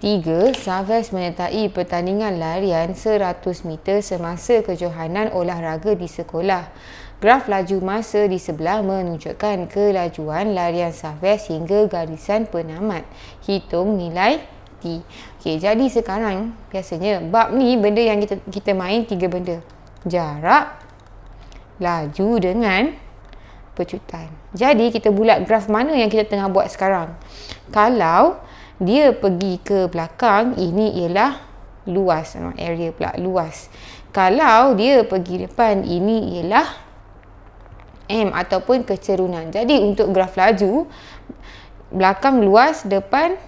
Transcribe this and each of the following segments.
3. Savas menyertai pertandingan larian 100 meter semasa kejohanan olahraga di sekolah. Graf laju masa di sebelah menunjukkan kelajuan larian Savas hingga garisan penamat. Hitung nilai T. Okey, jadi sekarang biasanya bab ni benda yang kita main 3 benda. Jarak, laju dengan pecutan. Jadi kita bulat graf mana yang kita tengah buat sekarang. Kalau dia pergi ke belakang, ini ialah luas, area pula luas. Kalau dia pergi depan, ini ialah M ataupun kecerunan. Jadi untuk graf laju, belakang luas, depan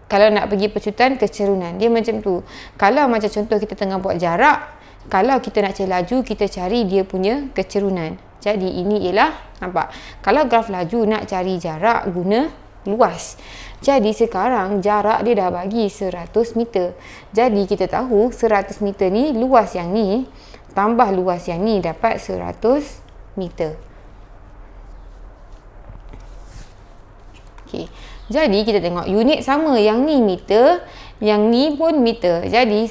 kalau nak pergi pecutan, kecerunan. Dia macam tu. Kalau macam contoh kita tengah buat jarak, kalau kita nak cari laju, kita cari dia punya kecerunan. Jadi ini ialah, nampak? Kalau graf laju nak cari jarak, guna luas. Jadi sekarang jarak dia dah bagi 100 meter. Jadi kita tahu 100 meter ni luas yang ni tambah luas yang ni dapat 100 meter. Okey. Jadi kita tengok unit sama, yang ni meter, yang ni pun meter. Jadi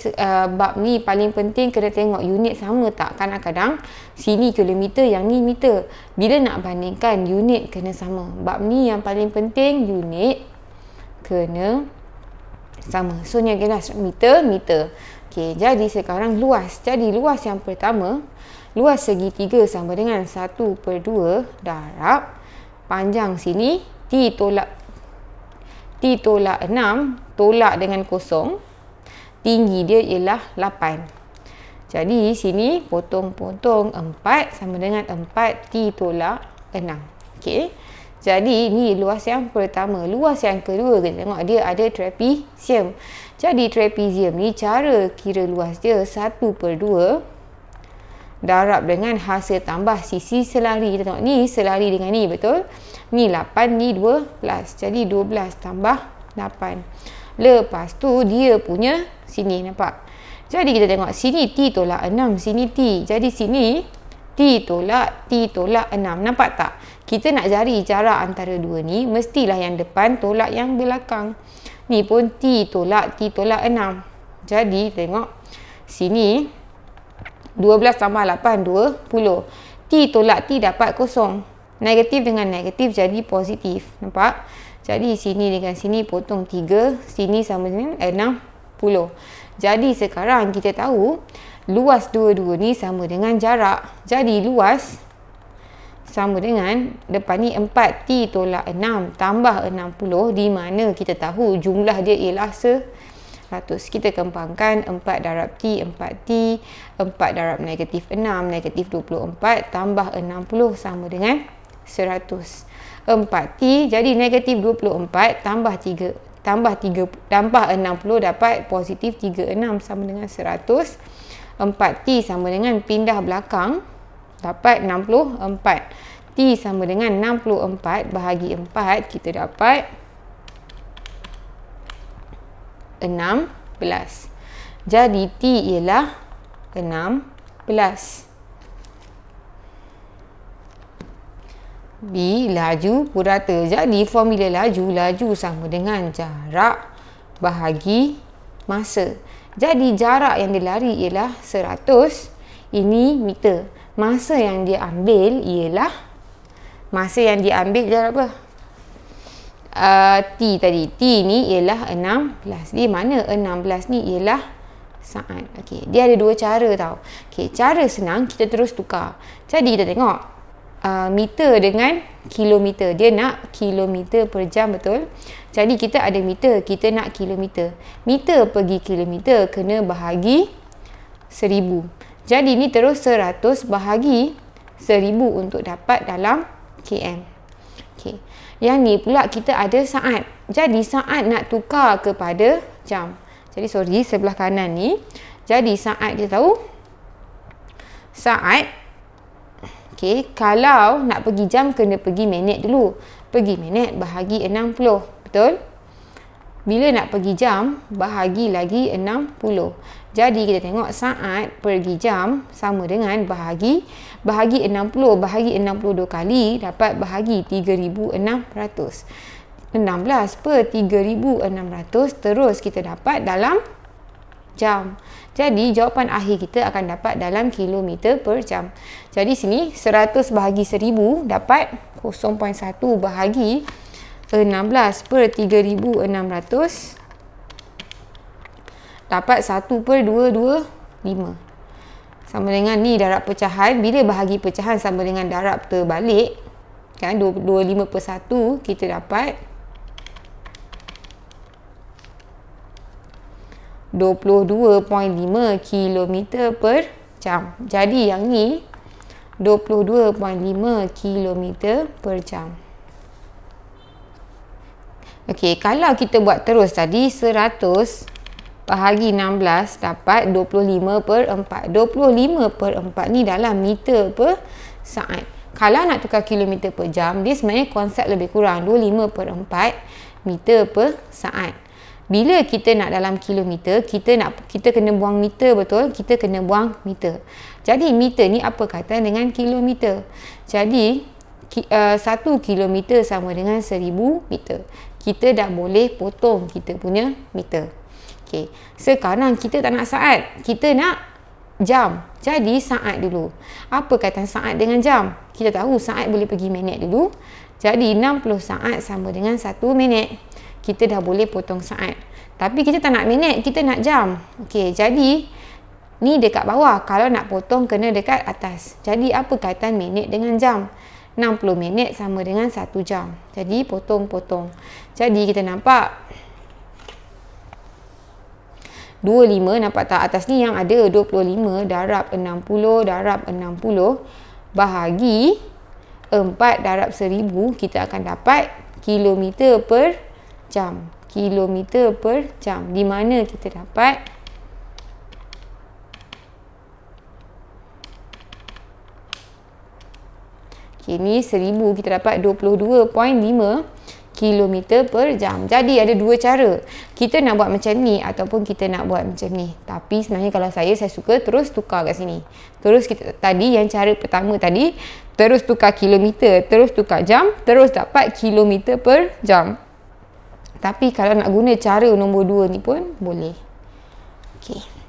bab ni paling penting kena tengok unit sama tak. Kadang-kadang sini kilometer, yang ni meter. Bila nak bandingkan unit kena sama. Bab ni yang paling penting unit kena sama. So ni adalah meter. Okey, jadi sekarang luas. Jadi luas yang pertama, luas segitiga sama dengan 1/2 darab panjang sini T tolak 6 tolak dengan kosong. Tinggi dia ialah 8. Jadi sini potong-potong 4 sama dengan 4 T tolak 6. Okey. Jadi ni luas yang pertama. Luas yang kedua, kita tengok dia ada trapesium. Jadi trapesium ni cara kira luas dia 1/2 darab dengan hasil tambah sisi selari. Kita tengok ni selari dengan ni, betul? Ni 8, ni 12. Jadi 12 tambah 8. Lepas tu dia punya sini, nampak? Jadi kita tengok sini T tolak 6, sini T. Jadi sini T tolak 6. Nampak tak? Kita nak cari jarak antara dua ni, mestilah yang depan tolak yang belakang. Ni pun T tolak 6. Jadi tengok sini 12 tambah 8, 20. T tolak T dapat kosong. Negatif dengan negatif jadi positif. Nampak? Jadi sini dengan sini potong 3. Sini sama dengan 60. Jadi sekarang kita tahu luas dua-dua ni sama dengan jarak. Jadi luas sama dengan depan ni 4 T tolak 6 tambah 60, di mana kita tahu jumlah dia ialah 100. Kita kembangkan 4 darab T, 4T, 4 darab negatif 6, negatif 24 tambah 60 sama dengan 100. 4T, jadi negatif 24 tambah 60 dapat positif 36 sama dengan 100. 4T sama dengan pindah belakang dapat 64. T sama dengan 64 bahagi 4, kita dapat 16. Jadi T ialah 16. B. Laju purata. Jadi formula laju sama dengan jarak bahagi masa. Jadi jarak yang dia lari ialah 100. Ini meter. Masa yang dia ambil ialah jarak apa? T tadi. T ni ialah 16. Di mana 16 ni ialah saat. Okey, dia ada dua cara tau. Okey, cara senang kita terus tukar. Jadi kita tengok meter dengan kilometer. Dia nak kilometer per jam, betul? Jadi kita ada meter, kita nak kilometer. Meter pergi kilometer kena bahagi 1000. Jadi ni terus 100 bahagi 1000 untuk dapat dalam km. Okey. Yang ni pula kita ada saat. Jadi saat nak tukar kepada jam. Jadi sebelah kanan ni. Jadi saat kita tahu. Saat. Okey, kalau nak pergi jam kena pergi minit dulu. Pergi minit bahagi 60, betul? Bila nak pergi jam, bahagi lagi 60. Jadi kita tengok saat pergi jam sama dengan bahagi 60. Bahagi 60 dua kali dapat bahagi 3600. 16 per 3,600 terus kita dapat dalam jam. Jadi jawapan akhir kita akan dapat dalam kilometer per jam. Jadi sini 100 bahagi 1000 dapat 0.1 bahagi 16 per 3,600 dapat 1 per 225. Sama dengan ni darab pecahan. Bila bahagi pecahan sama dengan darab terbalik, kan 25 per 1 kita dapat 22.5 km per jam. Jadi yang ni 22.5 km per jam. Okey, kalau kita buat terus tadi 100 bahagi 16 dapat 25 per 4. 25 per 4 ni dalam meter per saat. Kalau nak tukar kilometer per jam, dia sebenarnya konsep lebih kurang 25 per 4 meter per saat. Bila kita nak dalam kilometer, kita kena buang meter, betul? Kita kena buang meter. Jadi meter ni apa kaitan dengan kilometer? Jadi 1 kilometer sama dengan 1000 meter. Kita dah boleh potong kita punya meter. Okey. Sekarang kita tak nak saat, kita nak jam. Jadi saat dulu. Apa kaitan saat dengan jam? Kita tahu saat boleh pergi minit dulu. Jadi 60 saat sama dengan 1 minit. Kita dah boleh potong saat. Tapi kita tak nak minit, kita nak jam. Okey, jadi ni dekat bawah. Kalau nak potong kena dekat atas. Jadi apa kaitan minit dengan jam? 60 minit sama dengan 1 jam. Jadi potong-potong. Jadi kita nampak 25, nampak tak atas ni yang ada 25 darab 60 darab 60 bahagi 4 darab 1000, kita akan dapat kilometer per jam. Kilometer per jam. Di mana kita dapat ni 1000 kita dapat 22.5 km per jam. Jadi ada dua cara. Kita nak buat macam ni ataupun kita nak buat macam ni. Tapi sebenarnya kalau saya suka terus tukar kat sini. Terus kita tadi yang cara pertama tadi terus tukar kilometer, terus tukar jam, terus dapat kilometer per jam. Tapi kalau nak guna cara nombor 2 ni pun boleh. Okey.